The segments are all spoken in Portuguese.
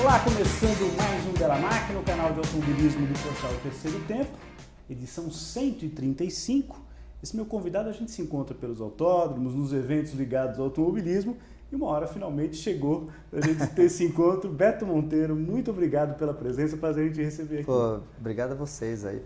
Olá, começando mais um Bela Máquina, o canal de automobilismo do portal Terceiro Tempo, edição 135. Esse meu convidado a gente se encontra pelos autódromos, nos eventos ligados ao automobilismo, e uma hora finalmente chegou a gente ter esse encontro. Beto Monteiro, muito obrigado pela presença, prazer em te receber aqui. Pô, obrigado a vocês aí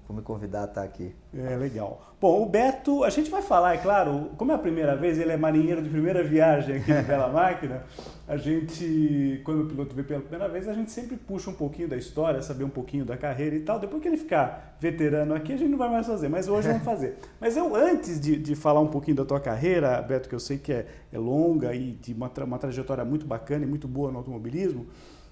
por me convidar a estar aqui. É, legal. Bom, o Beto, a gente vai falar, é claro, como é a primeira vez, ele é marinheiro de primeira viagem aqui no Bela Máquina, a gente, quando o piloto vê pela primeira vez, a gente sempre puxa um pouquinho da história, saber um pouquinho da carreira e tal. Depois que ele ficar veterano aqui, a gente não vai mais fazer, mas hoje vamos fazer. Mas eu, antes de falar um pouquinho da tua carreira, Beto, que eu sei que é longa e de uma trajetória muito bacana e muito boa no automobilismo,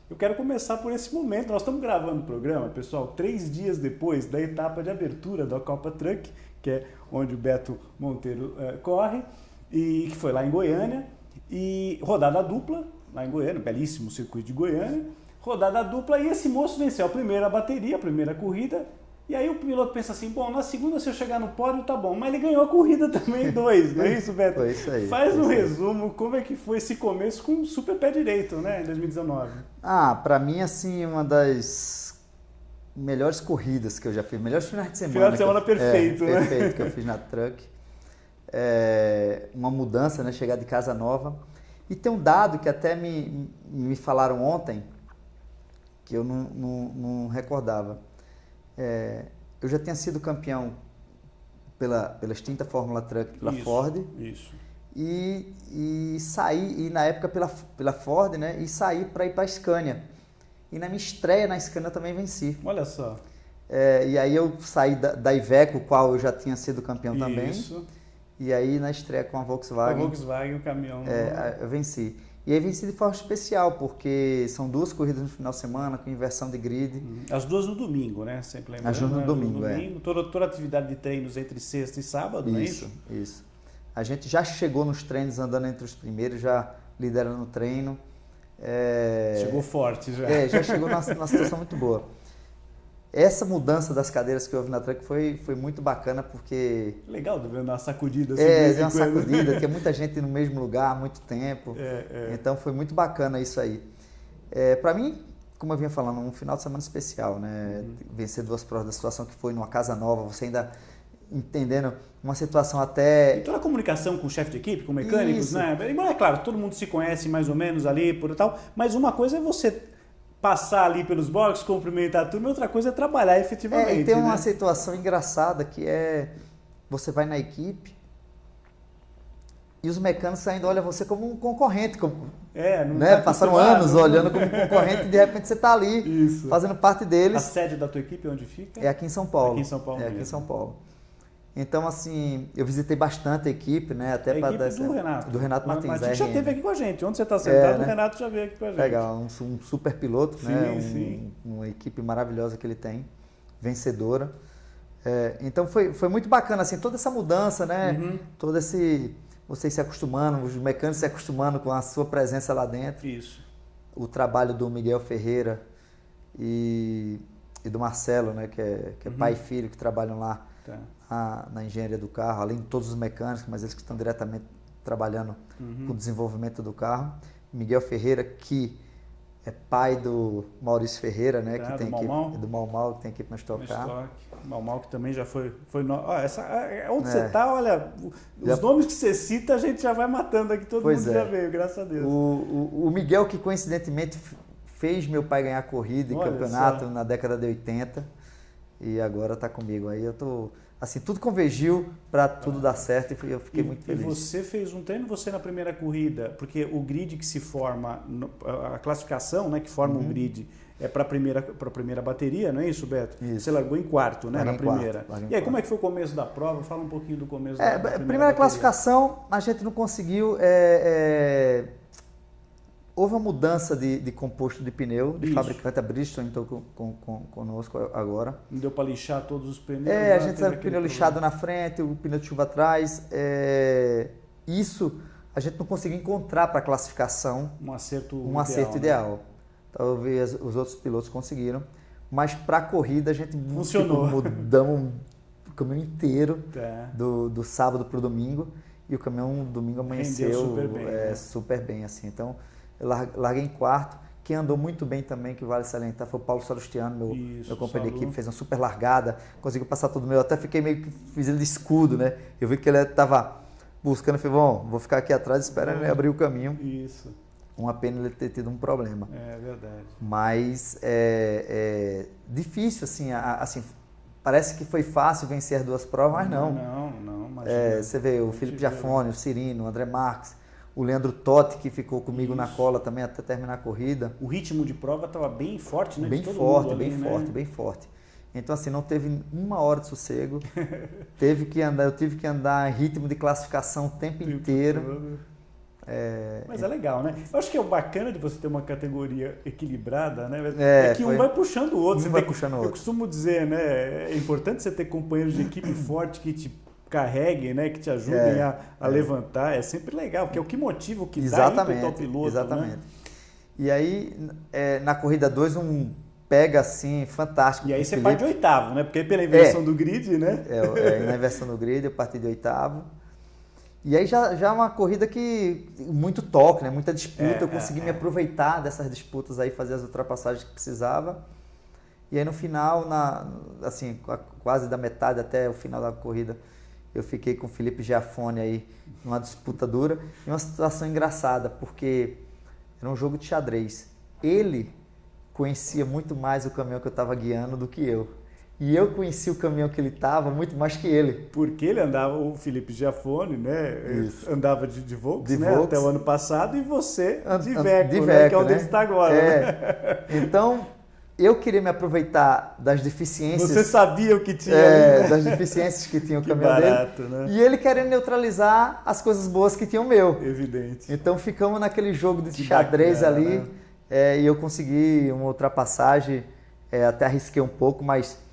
eu quero começar por esse momento. Nós estamos gravando o programa, pessoal, 3 dias depois da etapa de abertura da Copa Truck, que é onde o Beto Monteiro corre, e que foi lá em Goiânia, e rodada dupla, lá em Goiânia, belíssimo circuito de Goiânia, rodada dupla, e esse moço venceu a primeira bateria, a primeira corrida, e aí o piloto pensa assim, bom, na segunda se eu chegar no pódio tá bom, mas ele ganhou a corrida também 2, não é isso, Beto? Foi isso aí. Faz um resumo, como é que foi esse começo com o super pé direito, né, em 2019? Pra mim, assim, uma das melhores corridas que eu já fiz, melhores finais de semana. Final de semana perfeito, né? Perfeito, que eu fiz na Truck. Uma mudança, né, chegar de casa nova. E tem um dado que até me falaram ontem, que eu não recordava. Eu já tinha sido campeão pela extinta Fórmula Truck, pela Ford. Isso. E saí, e na época pela Ford, né? E saí para ir para a Scania. E na minha estreia na Scania eu também venci. Olha só. E aí eu saí da Iveco, qual eu já tinha sido campeão também. Isso. E aí na estreia com a Volkswagen. Com a Volkswagen, o caminhão. Eu venci. E aí venci de forma especial, porque são 2 corridas no final de semana, com inversão de grid. As 2 no domingo, né? Sempre lembrando. As 2 no domingo, Toda atividade de treinos entre sexta e sábado, não é isso? Isso. A gente já chegou nos treinos andando entre os primeiros, já liderando o treino. Chegou forte já. Já chegou numa situação muito boa. Essa mudança das cadeiras que houve na Truck foi muito bacana, porque... Legal, deu uma sacudida assim. Deu uma sacudida, tinha muita gente no mesmo lugar há muito tempo. Então foi muito bacana isso aí. Para mim, como eu vinha falando, um final de semana especial, né? Vencer 2 provas da situação que foi numa casa nova, você ainda entendendo uma situação até... E toda a comunicação com o chefe de equipe, com mecânicos, isso, né? É claro, todo mundo se conhece mais ou menos ali por tal, mas uma coisa é você passar ali pelos boxes, cumprimentar a turma, e outra coisa é trabalhar efetivamente. E tem uma situação engraçada que você vai na equipe e os mecânicos ainda olham você como um concorrente, passaram anos olhando como concorrente e de repente você está ali fazendo parte deles. A sede da tua equipe onde fica? É aqui em São Paulo. Aqui em São Paulo. Aqui em São Paulo. Então, assim, eu visitei bastante a equipe, né? Até a equipe do Renato. Do Renato Martins. Mas já esteve aqui com a gente. Onde você está sentado, o Renato já veio aqui com a gente. Legal, um super piloto, né? Sim. Uma equipe maravilhosa que ele tem, vencedora. Então foi muito bacana, assim, toda essa mudança, né? Todo esse... Vocês se acostumando, os mecânicos se acostumando com a sua presença lá dentro. Isso. O trabalho do Miguel Ferreira e do Marcelo, né? Que é pai e filho, que trabalham lá. Na engenharia do carro, além de todos os mecânicos, mas eles que estão diretamente trabalhando com o desenvolvimento do carro. Miguel Ferreira, que é pai do Maurício Ferreira, né? Que tem do Mau, que tem equipe na Stock Car. Mau, que também já foi onde você está, olha, os nomes que você cita, a gente já vai matando aqui, todo mundo já veio, graças a Deus. O Miguel, que coincidentemente fez meu pai ganhar corrida e campeonato na década de 80, e agora está comigo. Aí eu tô... Assim, tudo convergiu para tudo dar certo e eu fiquei muito feliz. E você fez um treino, você na primeira corrida, porque o grid que se forma, a classificação, né, que forma o grid é para a primeira bateria, não é isso, Beto? Isso. Você largou em quarto, né, na primeira. E aí, como é que foi o começo da prova? Fala um pouquinho do começo da primeira primeira classificação, a gente não conseguiu... Houve uma mudança de composto de pneu, de fabricante, a Bridgestone entrou conosco agora. Não deu para lixar todos os pneus? A gente teve o pneu lixado na frente, o pneu de chuva atrás. Isso a gente não conseguiu encontrar para a classificação um acerto ideal. Né? Talvez os outros pilotos conseguiram, mas para a corrida a gente mudamos o caminho inteiro do sábado para o domingo, e o caminhão domingo amanheceu super bem, assim. Então eu larguei em quarto, Quem andou muito bem também, que vale salientar, foi o Paulo Salustiano, meu companheiro de equipe, fez uma super largada, conseguiu passar tudo meu, eu até fiquei meio que fiz ele de escudo, né? Eu vi que ele estava buscando, eu falei, bom, vou ficar aqui atrás esperando ele abrir o caminho. Isso. Uma pena ele ter tido um problema. É verdade. Mas é difícil, assim, parece que foi fácil vencer 2 provas, mas não. Não, imagina. Você vê o Felipe Giafone, o Cirino, o André Marques, o Leandro Totti, que ficou comigo na cola também até terminar a corrida. O ritmo de prova estava bem forte, né? Bem forte. Então, assim, não teve 1 hora de sossego. Eu tive que andar em ritmo de classificação o tempo inteiro. Mas é legal, né? Eu acho que é o bacana de você ter uma categoria equilibrada, né? É que um vai puxando o outro. Eu costumo dizer, né? É importante você ter companheiros de equipe forte que te carreguem, né? Que te ajudem a levantar. É sempre legal, porque é o que motiva, o que dá ímpeto ao piloto. Exatamente. Né? E aí, na corrida 2, pega assim, fantástico. E aí você parte de 8º, né? Porque pela inversão do grid, né? Na inversão do grid, eu parti de 8º. E aí já uma corrida que muito toque, né? Muita disputa, eu consegui me aproveitar dessas disputas aí, fazer as ultrapassagens que precisava. E aí no final, assim, quase da metade até o final da corrida, eu fiquei com o Felipe Giafone aí numa disputa dura e uma situação engraçada, porque era um jogo de xadrez. Ele conhecia muito mais o caminhão que eu estava guiando do que eu. E eu conheci o caminhão que ele estava muito mais que ele. Porque ele andava, o Felipe Giafone, né? Isso. Andava de Volks, né? Volks. Até o ano passado, e você de Iveco, né? Que é onde ele está agora. Né? Então, eu queria me aproveitar das deficiências. Você sabia o que tinha ali, né? Das deficiências que tinha o caminhão barato, dele. Né? E ele querendo neutralizar as coisas boas que tinha o meu. Evidente. Então, ficamos naquele jogo de xadrez bacana, ali. Né? E eu consegui uma ultrapassagem, até arrisquei um pouco, mas...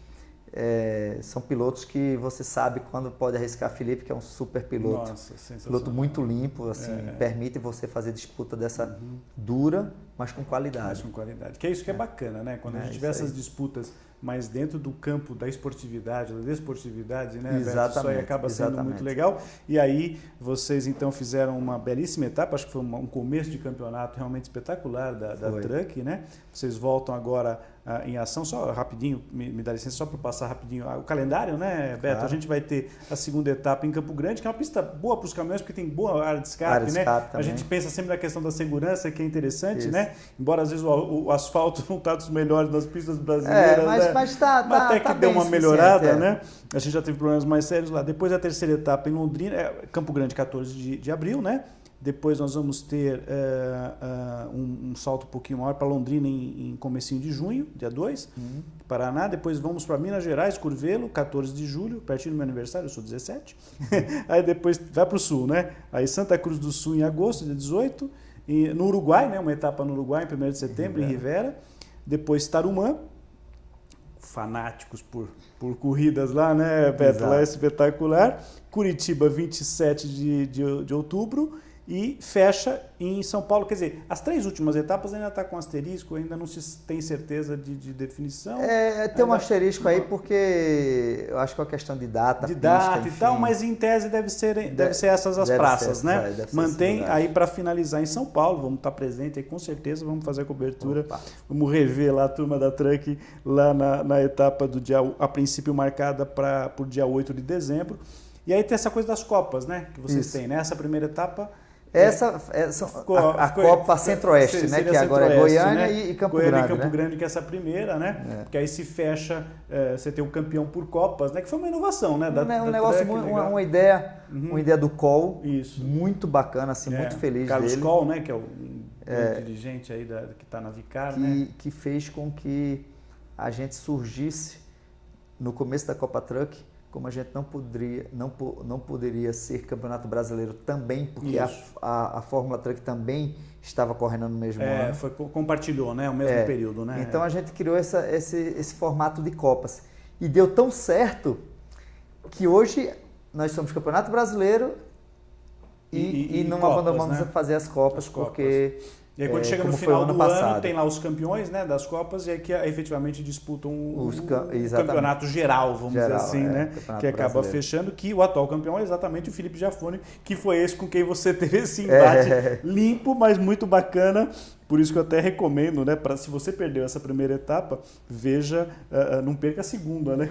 são pilotos que você sabe quando pode arriscar. Felipe, que é um super piloto. Nossa, sensacional. Piloto muito limpo, assim, permite você fazer disputa dessa dura, mas com qualidade. Mas com qualidade. Que é isso que é bacana, né? Quando a gente vê essas disputas mais dentro do campo da esportividade, da desportividade, né? Exatamente. Isso aí acaba sendo muito legal. E aí, vocês então fizeram uma belíssima etapa, acho que foi um começo de campeonato realmente espetacular da Truck, né? Vocês voltam agora em ação, só rapidinho, me dá licença, só para passar rapidinho o calendário, né, Beto? Claro. A gente vai ter a segunda etapa em Campo Grande, que é uma pista boa para os caminhões, porque tem boa área de escape, né? A gente pensa sempre na questão da segurança, que é interessante, né? Embora às vezes o asfalto não está dos melhores das pistas brasileiras, mas até que deu uma melhorada, né? A gente já teve problemas mais sérios lá. Depois a terceira etapa em Londrina, Campo Grande, 14 de abril, né? Depois nós vamos ter um salto um pouquinho maior para Londrina em comecinho de junho, dia 2, Paraná. Depois vamos para Minas Gerais, Curvelo, 14 de julho, pertinho do meu aniversário, eu sou 17. Aí depois vai para o sul, né? Aí Santa Cruz do Sul em agosto, dia 18. E no Uruguai, né? Uma etapa no Uruguai, em 1º de setembro, em Rivera. Depois Tarumã. Fanáticos por corridas lá, né, Beto? Lá é espetacular. Curitiba, 27 de outubro. E fecha em São Paulo. Quer dizer, as 3 últimas etapas ainda está com asterisco, ainda não se tem certeza de definição. Tem um asterisco aí porque eu acho que é uma questão de data. De data e tal, mas em tese deve ser essas as praças, né? Mantém aí para finalizar em São Paulo, vamos estar presente aí com certeza, vamos fazer a cobertura. Opa. Vamos rever lá a turma da Truck lá na etapa do dia, a princípio marcada por dia 8 de dezembro. E aí tem essa coisa das Copas, né? Que vocês têm, né? Essa primeira etapa... a Copa Centro-Oeste, né? Que agora é Goiânia, né? E Campo Grande. Goiânia e Campo Grande, que é essa primeira, né? Porque aí se fecha, você tem o campeão por Copas, né? Que foi uma inovação, né? Uma ideia do Col, muito bacana, assim, muito feliz Carlos dele. Col, né? Que é o dirigente aí que está na Vicar, né? Que fez com que a gente surgisse no começo da Copa Truck, como a gente não poderia ser campeonato brasileiro também, porque a Fórmula Truck também estava correndo no mesmo ano. Compartilhou, né? O mesmo período, né? Então a gente criou esse formato de Copas. E deu tão certo que hoje nós somos campeonato brasileiro e não abandonamos a fazer as Copas, porque... E aí quando chega no final do ano, tem lá os campeões, né, das Copas, e aí que efetivamente disputam o campeonato geral, vamos dizer assim, né? Que acaba fechando, que o atual campeão é exatamente o Felipe Giafone, que foi esse com quem você teve esse embate limpo, mas muito bacana Por isso que eu até recomendo, né, se você perdeu essa primeira etapa, veja, não perca a segunda, né?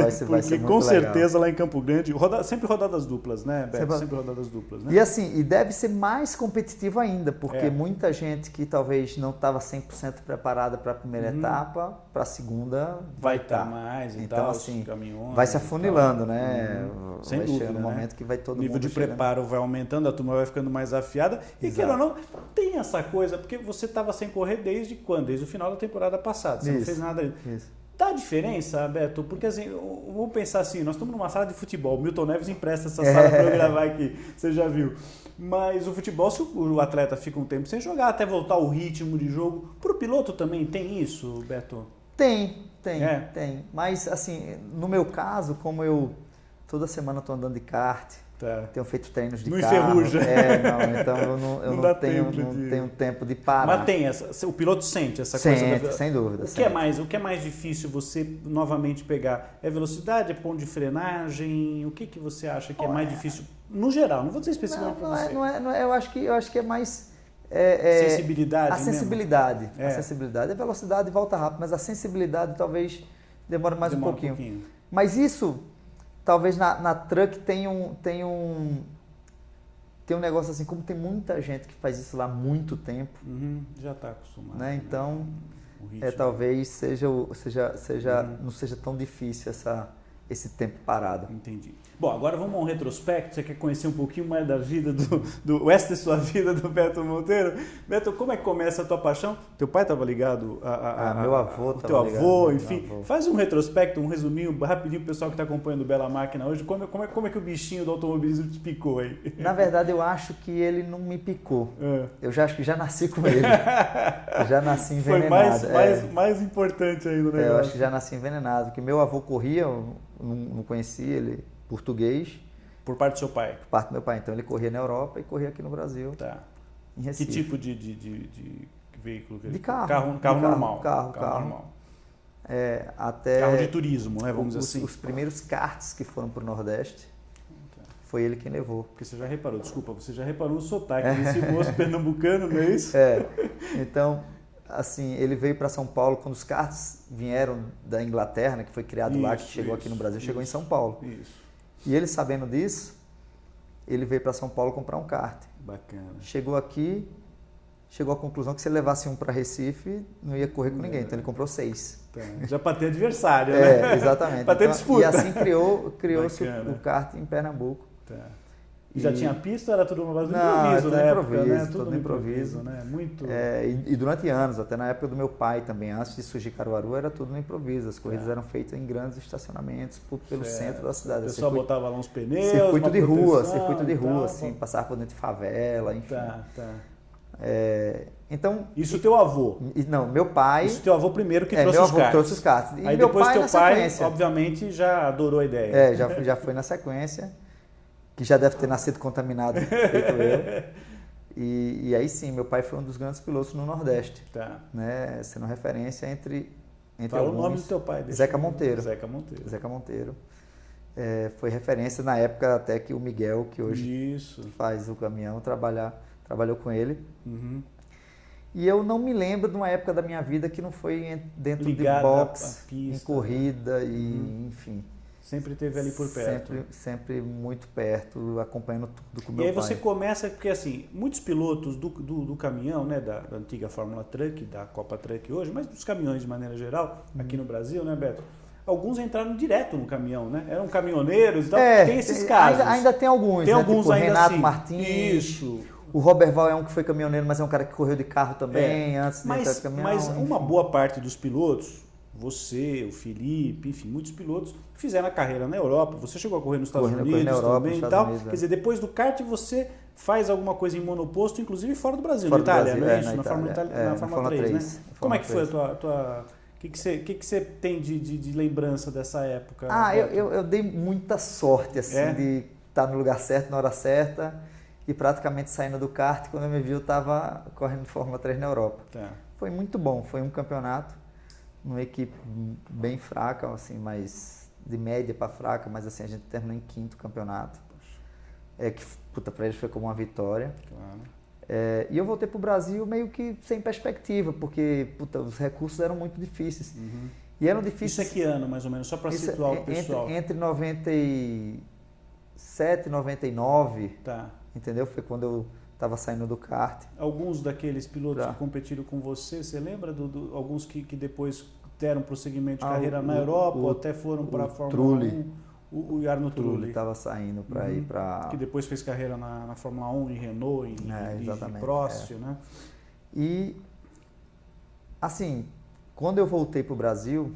Vai ser Porque muito com legal. certeza lá em Campo Grande, sempre rodadas duplas, né, Beto? Sempre rodadas duplas, né? E assim, deve ser mais competitivo ainda, porque muita gente que talvez não estava 100% preparada para a primeira etapa, para a segunda vai estar mais, então assim, caminhões, vai se afunilando, né? Sem vai dúvida, chegar no momento que vai todo o nível de chegando. preparo vai aumentando, a turma vai ficando mais afiada. E queira ou não, tem essa coisa, porque você estava sem correr desde quando? Desde o final da temporada passada, você não fez nada ainda. Dá diferença, Beto? Porque assim, vamos pensar assim, nós estamos numa sala de futebol, o Milton Neves empresta essa sala para eu gravar aqui, você já viu. Mas o futebol, se o atleta fica um tempo sem jogar, até voltar o ritmo de jogo, para o piloto também tem isso, Beto? Tem. Mas assim, no meu caso, como eu toda semana estou andando de kart, tenho feito treinos de carro. Enferruja. Então eu não tenho tempo de parar. Mas tem o piloto sente essa coisa. Sem dúvida. O que é mais difícil você novamente pegar? É velocidade, é ponto de frenagem? O que você acha que é mais difícil no geral? Não vou dizer especificamente para você. Eu acho que é mais sensibilidade. A sensibilidade. Mesmo? A sensibilidade. A velocidade volta rápido, mas a sensibilidade talvez demore mais um pouquinho. Mas isso, talvez na truck tenha um negócio assim, como tem muita gente que faz isso lá há muito tempo. Já está acostumado. Né? Então, talvez não seja tão difícil esse tempo parado. Entendi. Bom, agora vamos a um retrospecto. Você quer conhecer um pouquinho mais da vida, esta é sua vida, do Beto Monteiro? Beto, como é que começa a tua paixão? Teu pai estava ligado meu avô estava ligado. Teu avô, enfim. Faz um retrospecto, um resuminho, rapidinho, pro pessoal que está acompanhando o Bela Máquina hoje. Como é que o bichinho do automobilismo te picou aí? Na verdade, eu acho que ele não me picou. Eu já acho que já nasci com ele. Eu já nasci envenenado. Foi mais importante ainda, né? Eu acho que já nasci envenenado, porque meu avô corria, eu não conhecia ele, português. Por parte do seu pai? Por parte do meu pai. Então ele corria na Europa e corria aqui no Brasil. Tá. Em Recife. Que tipo de veículo? De carro. Carro normal. Carro normal. Até carro de turismo, né? Vamos dizer assim. Os primeiros karts que foram para o Nordeste, foi ele quem levou. Porque você já reparou no sotaque desse moço pernambucano, não é isso? Então, assim, ele veio para São Paulo quando os karts vieram da Inglaterra, né, que foi criado lá, que chegou aqui no Brasil, chegou em São Paulo. E ele, sabendo disso, ele veio para São Paulo comprar um kart. Bacana. Chegou aqui, chegou à conclusão que se ele levasse um para Recife, não ia correr com ninguém, então ele comprou 6. Já para ter adversário, né? Exatamente. Para ter disputa. E assim criou-se o kart em Pernambuco. E já tinha pista ou era tudo uma base do improviso, né? Tudo no improviso. Né? Muito... E durante anos, até na época do meu pai também, antes de surgir Caruaru, era tudo no improviso. As corridas eram feitas em grandes estacionamentos pelo centro da cidade. O pessoal botava lá uns pneus, circuito de rua, assim, passava por dentro de favela, enfim. Então, isso teu avô? Não, meu pai... Isso teu avô primeiro que trouxe os karts. Meu avô trouxe os karts. E aí meu depois pai, teu pai, obviamente, já adorou a ideia. Já foi na sequência. Que já deve ter nascido contaminado, feito eu. E aí sim, meu pai foi um dos grandes pilotos no Nordeste. Né, sendo referência entre Fala alguns. O nome do teu pai. Zeca Monteiro. Zeca Monteiro. Foi referência na época até que o Miguel, que hoje faz o caminhão, trabalhou com ele. E eu não me lembro de uma época da minha vida que não foi dentro ligada de boxe, pista, em corrida e enfim. Sempre esteve ali por perto. Sempre muito perto, acompanhando tudo com meu pai. E aí você começa, porque assim, muitos pilotos do caminhão, né, da antiga Fórmula Truck, da Copa Truck hoje, mas dos caminhões de maneira geral, aqui no Brasil, né, Beto? Alguns entraram direto no caminhão, né? Eram caminhoneiros e tal. Tem esses casos. Ainda tem alguns, tem né? alguns tipo ainda Renato assim. Martins. Isso. O Roberval é um que foi caminhoneiro, mas é um cara que correu de carro também, antes de entrar no caminhão. Mas uma boa parte dos pilotos, você, o Felipe, enfim, muitos pilotos fizeram a carreira na Europa. Você chegou a correr nos Estados Unidos também e tal. Quer dizer, depois do kart você faz alguma coisa em monoposto, inclusive fora do Brasil, na Itália, não é isso? Na Fórmula 3, né? Como é que foi a tua... O que você tem de lembrança dessa época? Eu dei muita sorte, assim, de estar no lugar certo, na hora certa, e praticamente saindo do kart. Quando eu me vi, eu estava correndo Fórmula 3 na Europa. Foi muito bom, foi um campeonato, numa equipe bem fraca, assim, mas de média para fraca, mas assim, a gente terminou em 5º campeonato. Que, pra eles foi como uma vitória. E eu voltei para o Brasil meio que sem perspectiva, porque os recursos eram muito difíceis. E eram difíceis. Isso é que ano, mais ou menos, só para situar o pessoal? Entre 97 e 99, tá. Entendeu? Foi quando eu estava saindo do kart. Alguns daqueles pilotos que competiram com você lembra alguns que depois deram prosseguimento de carreira na Europa, ou até foram para a Fórmula 1? O Jarno Trulli estava saindo para ir para... Que depois fez carreira na Fórmula 1, em Renault, em Prost, né? E, assim, quando eu voltei para o Brasil,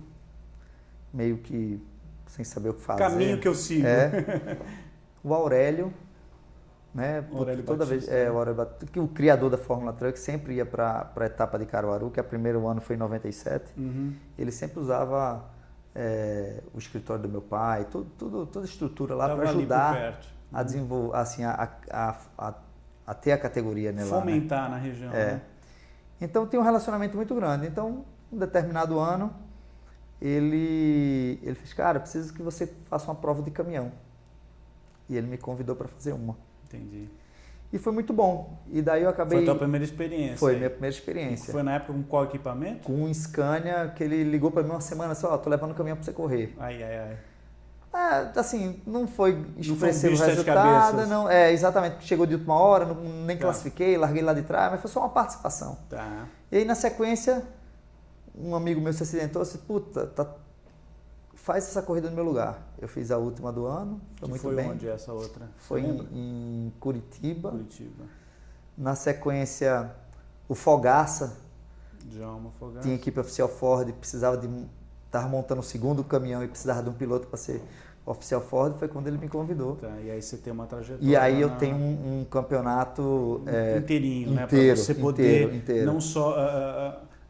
meio que sem saber o que fazer... Caminho que eu sigo. O Aurélio, né? Aurélio toda Batista, vez, o Aurélio Batista, que o criador da Fórmula Truck sempre ia para a etapa de Caruaru, que o primeiro ano foi em 97. Ele sempre usava o escritório do meu pai, toda a estrutura lá para ajudar a desenvolver, assim, a ter a categoria, né? Fomentar lá, né? na região. Né? Então tem um relacionamento muito grande. Então, um determinado ano, ele fez, cara, preciso que você faça uma prova de caminhão. E ele me convidou para fazer uma. Entendi. E foi muito bom. E daí eu acabei... Foi a tua primeira experiência? Foi minha primeira experiência. E foi na época com qual equipamento? Com um Scania, que ele ligou para mim uma semana só, tô levando o caminhão para você correr. Assim, não foi expressivo o resultado, não. Exatamente, chegou de última hora, nem classifiquei, larguei lá de trás, mas foi só uma participação. Tá. E aí na sequência, um amigo meu se acidentou, disse, faz essa corrida no meu lugar. Eu fiz a última do ano, foi muito bem. Foi onde essa outra? Foi em Curitiba. Curitiba. Na sequência, o Fogaça, tinha equipe oficial Ford, estava montando o segundo caminhão e precisava de um piloto para ser oficial Ford, foi quando ele me convidou. Tá, e aí você tem uma trajetória. E aí eu tenho um campeonato inteirinho, né? Para você poder não só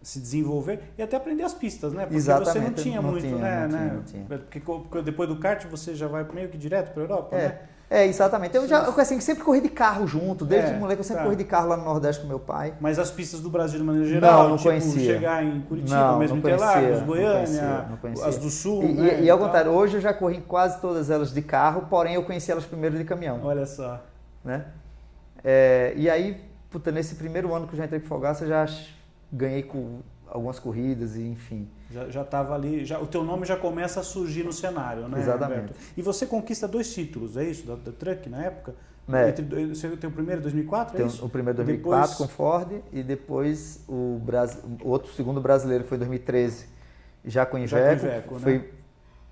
se desenvolver e até aprender as pistas, né? Porque exatamente, você não tinha muito, né? Não tinha. Porque depois do kart você já vai meio que direto para a Europa, né? Exatamente. Eu assim, sempre corri de carro junto, desde moleque eu sempre corri de carro lá no Nordeste com meu pai. Mas as pistas do Brasil de maneira geral, não conhecia. Chegar em Curitiba, mesmo Interlagos, Goiânia, não conhecia. As do Sul, E ao contrário, hoje eu já corri em quase todas elas de carro, porém eu conheci elas primeiro de caminhão. Olha só. Né? E aí, nesse primeiro ano que eu já entrei com Fogaça, eu já ganhei com algumas corridas e enfim. Já estava ali, o teu nome já começa a surgir no cenário, né? Exatamente. Roberto? E você conquista 2 títulos, é isso? Da Truck na época? Você tem o primeiro em 2004, é isso? O primeiro em 2004 com Ford e depois o outro segundo brasileiro foi em 2013, já com Iveco, né? Foi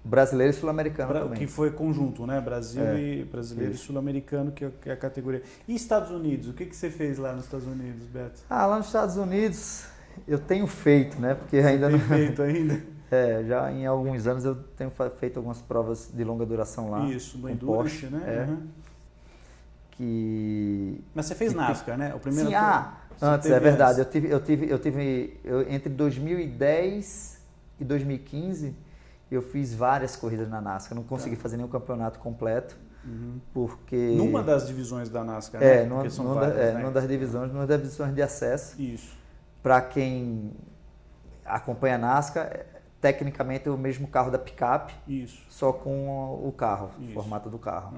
brasileiro e sul-americano também. Que foi conjunto, né? Brasileiro e sul-americano, que é a categoria. E Estados Unidos? O que você fez lá nos Estados Unidos, Beto? Lá nos Estados Unidos eu tenho feito, né? Porque ainda não... feito ainda? Já em alguns anos eu tenho feito algumas provas de longa duração lá. Isso, no Endurance, né? Mas você fez NASCAR, né? O primeiro. Sim, antes, é verdade. Eu tive entre 2010 e 2015, eu fiz várias corridas na NASCAR. Não consegui fazer nenhum campeonato completo, porque... Numa das divisões da NASCAR, né? Numa das divisões de acesso. Isso. Para quem acompanha a NASCAR, tecnicamente é o mesmo carro da picape, só com o carro, o formato do carro.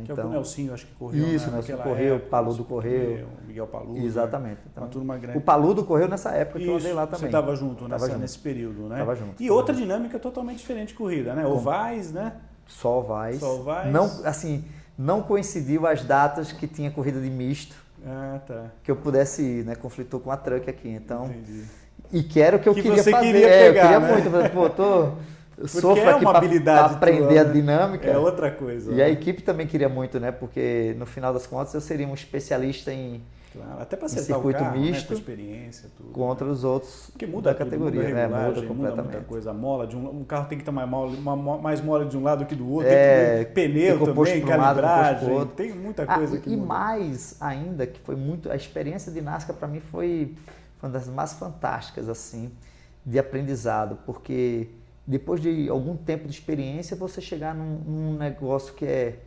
Que é o Nelsinho, acho que correu. Isso, Nelson correu, o Paludo correu. O Miguel Paludo. Exatamente. Então, uma turma grande. O Paludo correu nessa época que eu andei lá também. Você estava junto nesse período, né? Estava junto. E outra dinâmica totalmente diferente de corrida, né? Ovais, né? Só ovais. Não coincidiu as datas que tinha corrida de misto. Que eu pudesse ir, né? Conflitou com a Truck aqui, então... Entendi. E que era o que eu queria fazer. Pegar, eu queria né? muito. Eu sofro aqui para aprender a dinâmica. É outra coisa. E a equipe também queria muito, né? Porque no final das contas eu seria um especialista em até para acertar circuito o carro, misto, né? Com experiência, tudo, contra os outros da categoria, muda muda completamente. Muda muita coisa, a mola um carro tem que ter mais mola de um lado que do outro, pneu também, calibragem, tem muita coisa que muda. E mais ainda, que foi muito, a experiência de NASCAR para mim foi uma das mais fantásticas assim, de aprendizado, porque depois de algum tempo de experiência, você chegar num negócio que é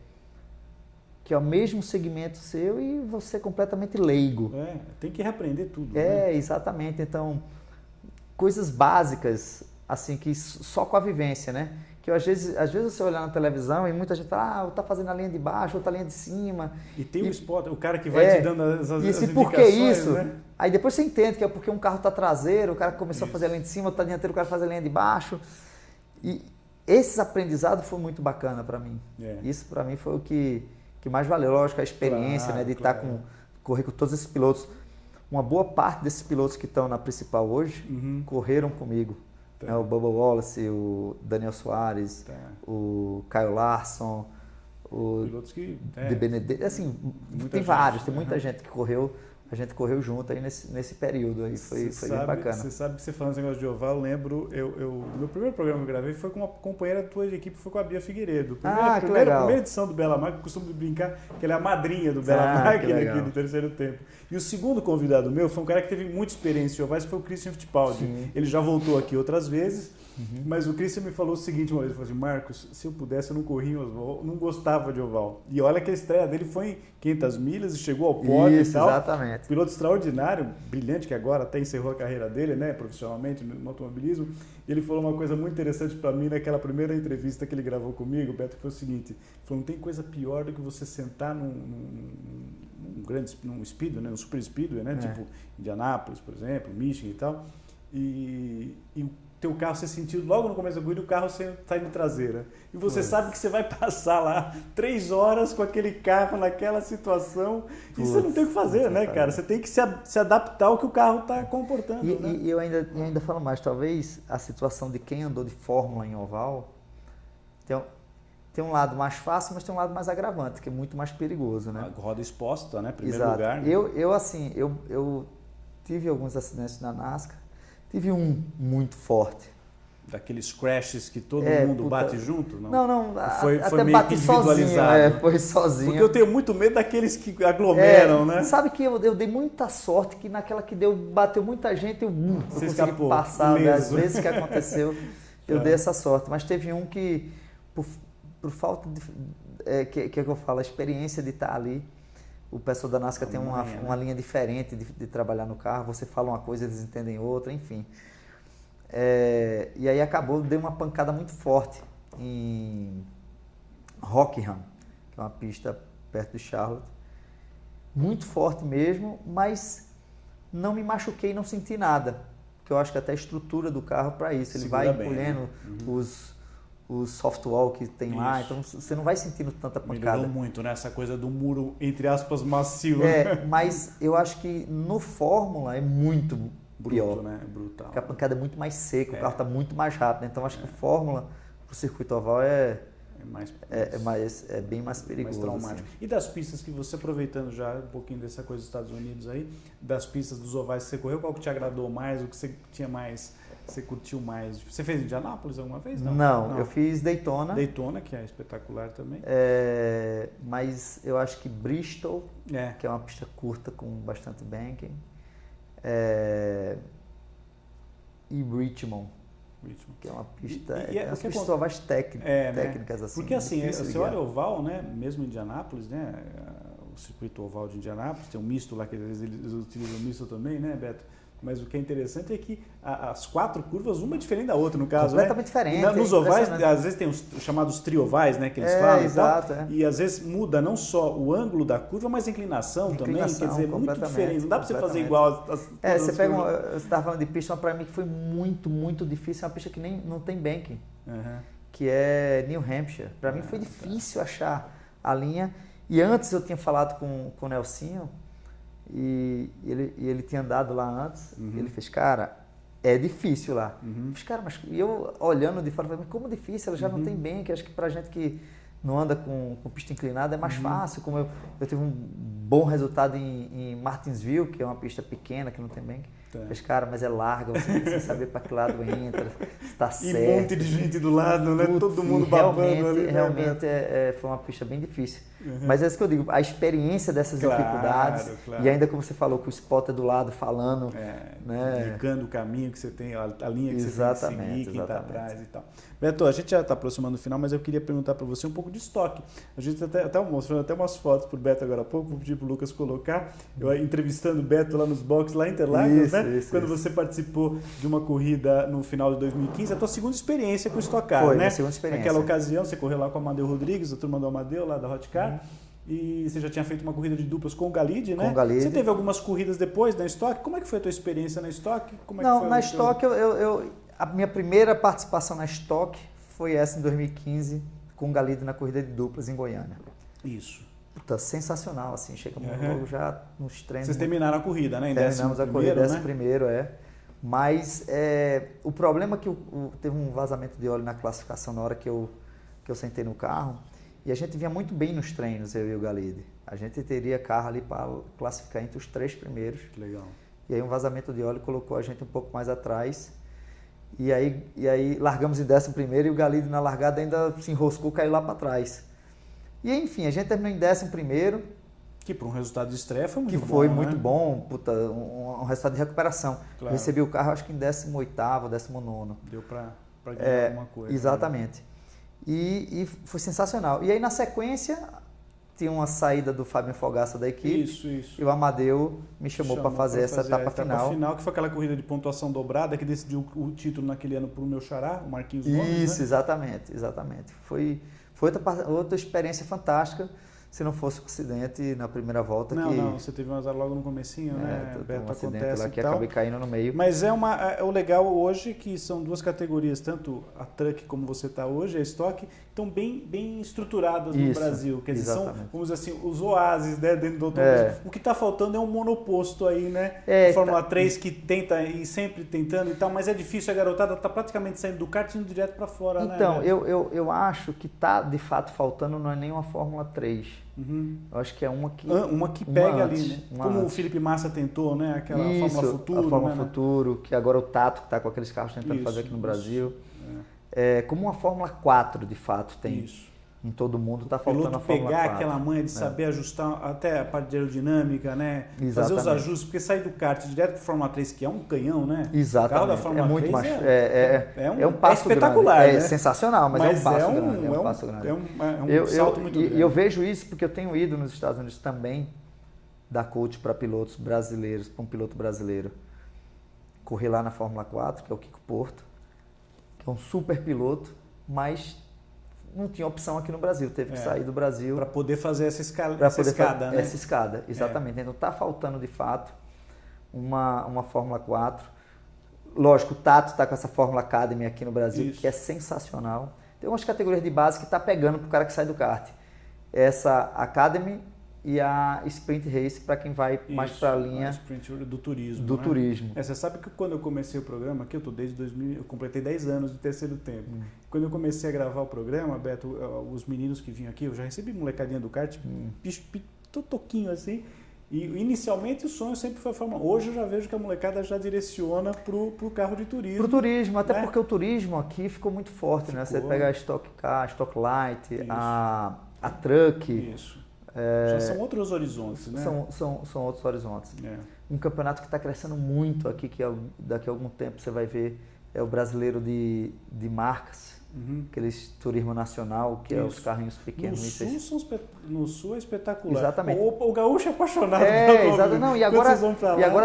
o mesmo segmento seu e você é completamente leigo. Tem que reaprender tudo. Né? Exatamente. Então, coisas básicas, assim, que só com a vivência, né? que às vezes você olha na televisão e muita gente fala, tá fazendo a linha de baixo, outra linha de cima. E tem o spot, o cara que vai te dando as indicações, por que isso? Né? Aí depois você entende que é porque um carro tá traseiro, o cara começou a fazer a linha de cima, outro tá dianteiro, o cara faz a linha de baixo. E esses aprendizados foi muito bacana para mim. Isso para mim foi o que mais valeu. Lógico, a experiência, né, de correr com todos esses pilotos. Uma boa parte desses pilotos que estão na principal hoje correram comigo. Né, o Bubba Wallace, o Daniel Soares, o Caio Larson, o pilotos que de Benedetto, assim, tem vários, tem muita gente que correu. A gente correu junto aí nesse período aí, foi bem bacana. Você sabe que você falando esse negócio de oval, eu lembro, meu primeiro programa que eu gravei foi com uma companheira tua de equipe, foi com a Bia Figueiredo. Primeira edição do Bela Máquina, eu costumo brincar que ela é a madrinha do Bela Máquina aqui do terceiro tempo. E o segundo convidado meu foi um cara que teve muita experiência em ovais, que foi o Christian Fittipaldi. Sim. Ele já voltou aqui outras vezes, mas o Christian me falou o seguinte uma vez, ele falou assim, Marcos, se eu pudesse eu não corria em oval, não gostava de oval. E olha que a estreia dele foi em 500 milhas e chegou ao pódio e tal. Exatamente. Piloto extraordinário, brilhante, que agora até encerrou a carreira dele, né, profissionalmente no automobilismo. E ele falou uma coisa muito interessante para mim naquela primeira entrevista que ele gravou comigo, Beto, que foi o seguinte, ele falou, não tem coisa pior do que você sentar num speedway, né, num super speedway, né, tipo Indianápolis, por exemplo, Michigan e tal, e o teu carro ser sentido logo no começo da corrida, o carro está indo traseira. E você sabe que você vai passar lá 3 horas com aquele carro naquela situação e você não tem o que fazer, né, cara? Você tem que se adaptar ao que o carro está comportando. E eu ainda falo mais, talvez a situação de quem andou de Fórmula em oval tem um lado mais fácil, mas tem um lado mais agravante, que é muito mais perigoso, né? A roda exposta, né? Primeiro Exato. lugar. Né? Eu tive alguns acidentes na NASCAR. Tive um muito forte. Daqueles crashes que todo mundo bate junto? Não. Foi até meio bati individualizado. Foi sozinho. Porque eu tenho muito medo daqueles que aglomeram, né? Sabe que eu dei muita sorte que naquela que bateu muita gente, eu consegui passar. Às vezes que aconteceu, eu dei essa sorte. Mas teve um que, por falta de... que eu falo, a experiência de estar ali, o pessoal da NASCAR tem uma linha diferente de trabalhar no carro, você fala uma coisa, eles entendem outra, enfim. E aí deu uma pancada muito forte em Rockingham, que é uma pista perto de Charlotte. Muito forte mesmo, mas não me machuquei, não senti nada. Porque eu acho que até a estrutura do carro para isso, ele vai encolhendo os softwall que tem lá, então você não vai sentindo tanta pancada. Melhorou muito, né? Essa coisa do muro, entre aspas, macio. Mas eu acho que no Fórmula é muito pior. Né? Brutal. Porque a pancada é muito mais seca, o carro está muito mais rápido. Então acho que Fórmula, o circuito oval é bem mais perigoso. Mais traumático. Assim. E das pistas que você, aproveitando já um pouquinho dessa coisa dos Estados Unidos aí, das pistas dos ovais que você correu, qual que te agradou mais, o que você tinha mais... Você curtiu mais? Você fez Indianápolis alguma vez? Não, eu fiz Daytona. Daytona, que é espetacular também. Mas eu acho que Bristol, que é uma pista curta com bastante banking. E Richmond, que é uma pista... as pistas ovais técnicas assim. Porque assim, você olha o oval, né? Mesmo Indianápolis, né? O circuito oval de Indianápolis, tem um misto lá, que às vezes eles utilizam misto também, né, Beto? Mas o que é interessante é que as 4 curvas, uma é diferente da outra, no caso, completamente diferente. Nos ovais, às vezes tem os chamados triovais, né, que eles falam. Exato, e às vezes muda não só o ângulo da curva, mas a inclinação também, quer dizer, muito diferente. Não dá para você fazer igual as você pega você estava falando de pista, para mim que foi muito, muito difícil, é uma pista que não tem banking, que é New Hampshire. Para mim foi difícil achar a linha. E antes eu tinha falado com o Nelsinho, e ele tinha andado lá antes, e ele fez, cara, é difícil lá. Eu fiz, cara, mas eu olhando de fora, falei, mas como difícil, ela já não tem bank, acho que pra gente que não anda com pista inclinada é mais fácil, como eu tive um bom resultado em Martinsville, que é uma pista pequena, que não tem bank. Mas, cara, mas é larga, você precisa saber para que lado entra, se está certo. E um monte de gente do lado, né? Todo mundo babando ali. Realmente foi uma pista bem difícil. Mas é isso que eu digo, a experiência dessas dificuldades, e ainda como você falou, que o spot é do lado falando. Né? Indicando o caminho que você tem, a linha que você tem que seguir, quem está atrás e tal. Beto, a gente já está aproximando do final, mas eu queria perguntar para você um pouco de estoque. A gente até mostrando até umas fotos para o Beto agora há pouco, vou pedir para o Lucas colocar. Eu entrevistando o Beto lá nos boxes, lá em Interlagos, né? Quando você participou de uma corrida no final de 2015, a tua segunda experiência com o Stock Car, Foi, né? minha segunda experiência. Naquela ocasião, você correu lá com o Amadeu Rodrigues, a turma do Amadeu, lá da Hot Car. E você já tinha feito uma corrida de duplas com o Galide, né? Com o Galide. Você teve algumas corridas depois na Stock? Como é que foi a tua experiência na Stock? Na Stock, a minha primeira participação na Stock foi essa em 2015, com o Galide na corrida de duplas em Goiânia. Isso. Puta, sensacional, assim, chegamos logo já nos treinos. Vocês terminaram a corrida, né? Terminamos a corrida, 11º, Mas o problema é que teve um vazamento de óleo na classificação na hora que eu sentei no carro. E a gente vinha muito bem nos treinos, eu e o Galide. A gente teria carro ali para classificar entre os 3 primeiros. Que legal. E aí um vazamento de óleo colocou a gente um pouco mais atrás. E aí largamos em 11º e o Galide na largada ainda se enroscou, caiu lá para trás. E enfim, a gente terminou em 11º. Que para um resultado de estreia foi muito bom. Que foi muito bom, puta, um resultado de recuperação. Claro. Eu recebi o carro acho que em 18º, 19º. Deu para ganhar alguma coisa. Exatamente. Né? E foi sensacional. E aí, na sequência, tinha uma saída do Fábio Fogaça da equipe. Isso. E o Amadeu me chamou para fazer essa etapa final. Que foi aquela corrida de pontuação dobrada que decidiu o título naquele ano para o meu xará, o Marquinhos Gomes. Isso, né? exatamente. Foi outra experiência fantástica. Se não fosse o acidente na primeira volta. Não, você teve um azar logo no comecinho, né? Um acidente lá que acabei caindo no meio. Mas o legal hoje que são duas categorias, tanto a Truck como você está hoje, a Stock, estão bem estruturadas no Brasil. Quer dizer, são, vamos dizer assim, os oásis, né, dentro do automobilismo. O que está faltando é um monoposto aí, né? A Fórmula 3 que tenta e sempre tentando e tal, mas é difícil, a garotada está praticamente saindo do kart e indo direto para fora, né? Então, eu acho que está de fato faltando não é nem uma Fórmula 3. Eu acho que é uma que pega ali, né? Como o Felipe Massa tentou, né? Aquela Fórmula Futuro. A Fórmula Futuro, que agora o Tato que está com aqueles carros tentando fazer aqui no Brasil. Como uma Fórmula 4, de fato, tem em todo mundo, está faltando a Fórmula 4. Pegar aquela manha de saber ajustar até a parte de aerodinâmica, né? Exatamente. Fazer os ajustes, porque sair do kart direto para a Fórmula 3, que é um canhão, né? Exatamente. O carro da Fórmula 3 muito mais, é um passo espetacular, grande. Né? É sensacional, mas é um passo grande. É um passo grande. É um salto muito grande. E eu vejo isso porque eu tenho ido nos Estados Unidos também dar coach para pilotos brasileiros, para um piloto brasileiro. Corri lá na Fórmula 4, que é o Kiko Porto, que é um super piloto, mas não tinha opção aqui no Brasil, teve que sair do Brasil. Para poder fazer essa escada, né? Essa escada, exatamente. Então está faltando de fato uma Fórmula 4. Lógico, o Tato está com essa Fórmula Academy aqui no Brasil, que é sensacional. Tem umas categorias de base que está pegando para o cara que sai do kart. Essa Academy e a Sprint Race para quem vai mais para a linha do turismo. Do turismo. Você sabe que quando eu comecei o programa, aqui eu estou desde 2000, eu completei 10 anos de terceiro tempo. Quando eu comecei a gravar o programa, Beto, os meninos que vinham aqui, eu já recebi molecadinha do kart, toquinho assim. E inicialmente o sonho sempre foi a Fórmula 1. Hoje eu já vejo que a molecada já direciona pro carro de turismo. Pro turismo, até porque o turismo aqui ficou muito forte, né? Você pega a Stock Car, a Stock Light, a Truck. Isso. Já são outros horizontes, né? São outros horizontes. Um campeonato que está crescendo muito aqui, que daqui a algum tempo você vai ver, é o brasileiro de marcas, aqueles turismo nacional, que é os carrinhos pequenos. No sul é espetacular. Exatamente. O gaúcho é apaixonado. Exato. Não, e agora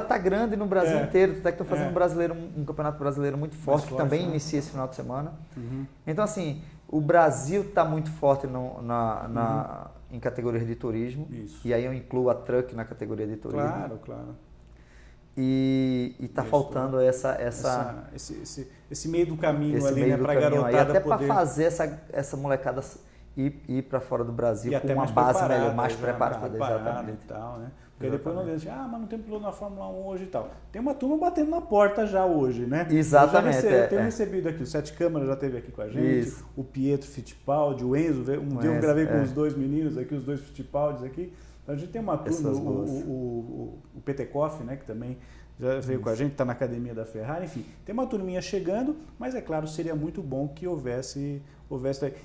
está grande no Brasil inteiro. Até que estão fazendo um campeonato brasileiro muito forte, que também inicia esse final de semana. Então, assim, o Brasil está muito forte em categorias de turismo. Isso. E aí eu incluo a Truck na categoria de turismo. Claro. E está faltando esse meio do caminho ali, né, para a garotada aí, até poder... para fazer essa molecada ir para fora do Brasil e com uma base melhor, mais preparada, exatamente. E tal, né? Porque depois não diz mas não tem piloto na Fórmula 1 hoje e tal. Tem uma turma batendo na porta já hoje, né? Exatamente. Eu tenho recebido aqui, o Sete Câmara já esteve aqui com a gente, o Pietro Fittipaldi, o Enzo, dia eu gravei com os dois meninos aqui, os dois Fittipaldis aqui. Então a gente tem uma turma, o Petekoff, né, que também já veio com a gente, está na academia da Ferrari, enfim, tem uma turminha chegando, mas é claro, seria muito bom que houvesse.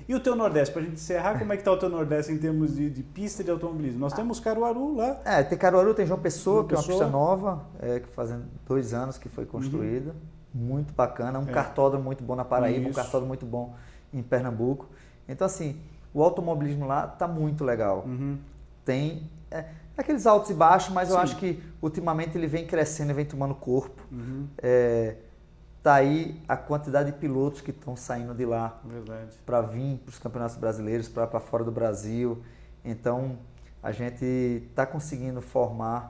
E o teu Nordeste, para a gente encerrar, como é que está o teu Nordeste em termos de pista de automobilismo? Nós temos Caruaru lá. Tem Caruaru, tem João Pessoa, que é uma pista nova, que fazendo 2 anos que foi construída, muito bacana, um kartódromo muito bom na Paraíba, um kartódromo muito bom em Pernambuco. Então assim, o automobilismo lá está muito legal. tem aqueles altos e baixos, mas eu Sim. acho que ultimamente ele vem crescendo e vem tomando corpo. Uhum. Tá aí a quantidade de pilotos que estão saindo de lá para vir para os campeonatos brasileiros, para fora do Brasil. Então, a gente está conseguindo formar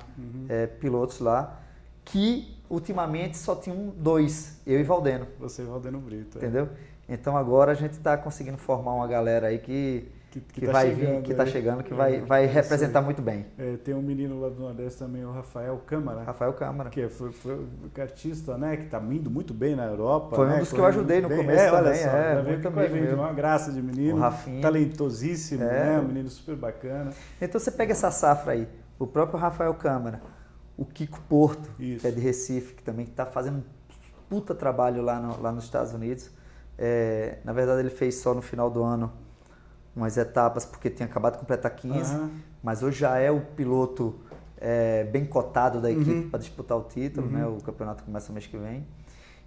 pilotos lá que ultimamente só tinham 2, eu e Valdeno. Você e Valdeno Brito. Entendeu? Então, agora a gente está conseguindo formar uma galera aí que vai vir, que está chegando, que vai representar muito bem. Tem um menino lá do Nordeste também, o Rafael Câmara. Que foi artista, né? Que está indo muito bem na Europa. Foi um dos que eu ajudei no começo também. Olha só, veio com a gente, uma graça de menino. O Rafinha. Talentosíssimo, né? Um menino super bacana. Então você pega essa safra aí, o próprio Rafael Câmara, o Kiko Porto, que é de Recife, que também está fazendo um puta trabalho lá nos Estados Unidos. Na verdade ele fez só no final do ano umas etapas, porque tinha acabado de completar 15, mas hoje já é o piloto bem cotado da equipe para disputar o título, né? O campeonato começa no mês que vem.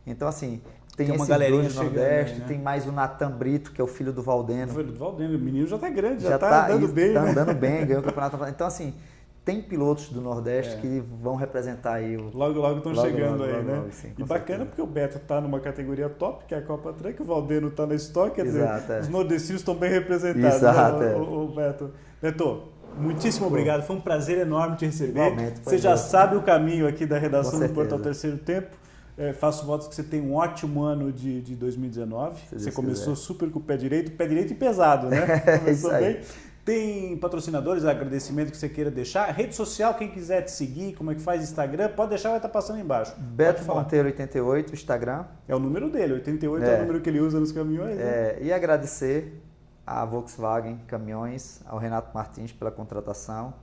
Então, assim, tem uma galerinha do Nordeste, aí, né? Tem mais o Natan Brito, que é o filho do Valdeno. O menino já tá grande, já tá andando bem. Tá andando bem, ganhou o campeonato. Então, assim, tem pilotos do Nordeste que vão representar aí Logo estão chegando aí, né? Logo, sim, e bacana porque o Beto tá numa categoria top, que é a Copa Truck, o Valdeno tá na Stock, quer dizer, os nordestinos estão bem representados. Exato, né? O Beto. Beto, muitíssimo obrigado, foi um prazer enorme te receber. Igualmente, você já sabe o caminho aqui da redação do Portal Terceiro Tempo. Faço votos que você tenha um ótimo ano de 2019. Você começou super com o pé direito e pesado, né? Começou bem. Tem patrocinadores, agradecimento que você queira deixar? Rede social, quem quiser te seguir, como é que faz? Instagram, pode deixar, vai estar passando embaixo. Beto Monteiro 88, Instagram. É o número dele, 88 é o número que ele usa nos caminhões. Né? E agradecer à Volkswagen Caminhões, ao Renato Martins pela contratação,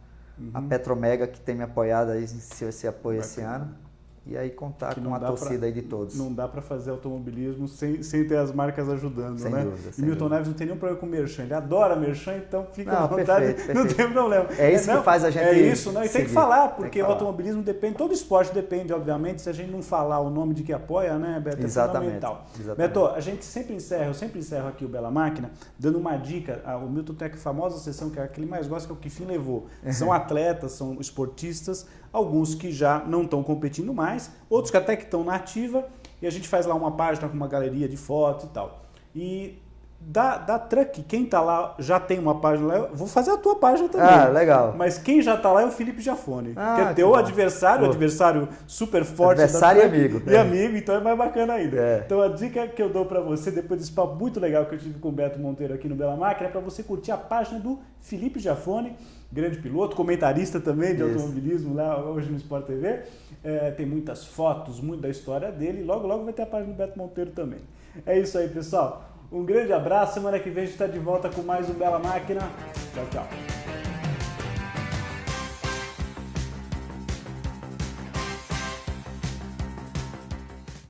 a Petromega que tem me apoiado aí, esse apoio esse ano. E aí contar com a torcida aí de todos. Não dá para fazer automobilismo sem ter as marcas ajudando, sem né? Dúvida, e Milton Neves não tem nenhum problema com o merchan. Ele adora merchan, então fica à vontade, perfeito. Não tem problema. É isso que faz a gente isso, não. E tem que falar, porque o automobilismo depende, todo esporte depende, obviamente, se a gente não falar o nome de que apoia, né, Beto? É fundamental. Beto, eu sempre encerro aqui o Bela Máquina, dando uma dica. O Milton tem a famosa sessão que é a que ele mais gosta, que é o que fim levou. São atletas, são esportistas, alguns que já não estão competindo mais, outros que até que estão na ativa, e a gente faz lá uma página com uma galeria de fotos e tal. E da Truck, quem tá lá já tem uma página lá, eu vou fazer a tua página também. Legal. Mas quem já tá lá é o Felipe Giafone, que é teu bom. adversário super forte. Adversário e amigo. E amigo, então é mais bacana ainda. Então a dica que eu dou para você, depois desse papo muito legal que eu tive com o Beto Monteiro aqui no Bela Máquina, é para você curtir a página do Felipe Giafone, grande piloto, comentarista também de automobilismo lá hoje no Sport TV. Tem muitas fotos, muito da história dele. Logo vai ter a página do Beto Monteiro também. É isso aí, pessoal. Um grande abraço. Semana que vem a gente está de volta com mais um Bela Máquina. Tchau, tchau.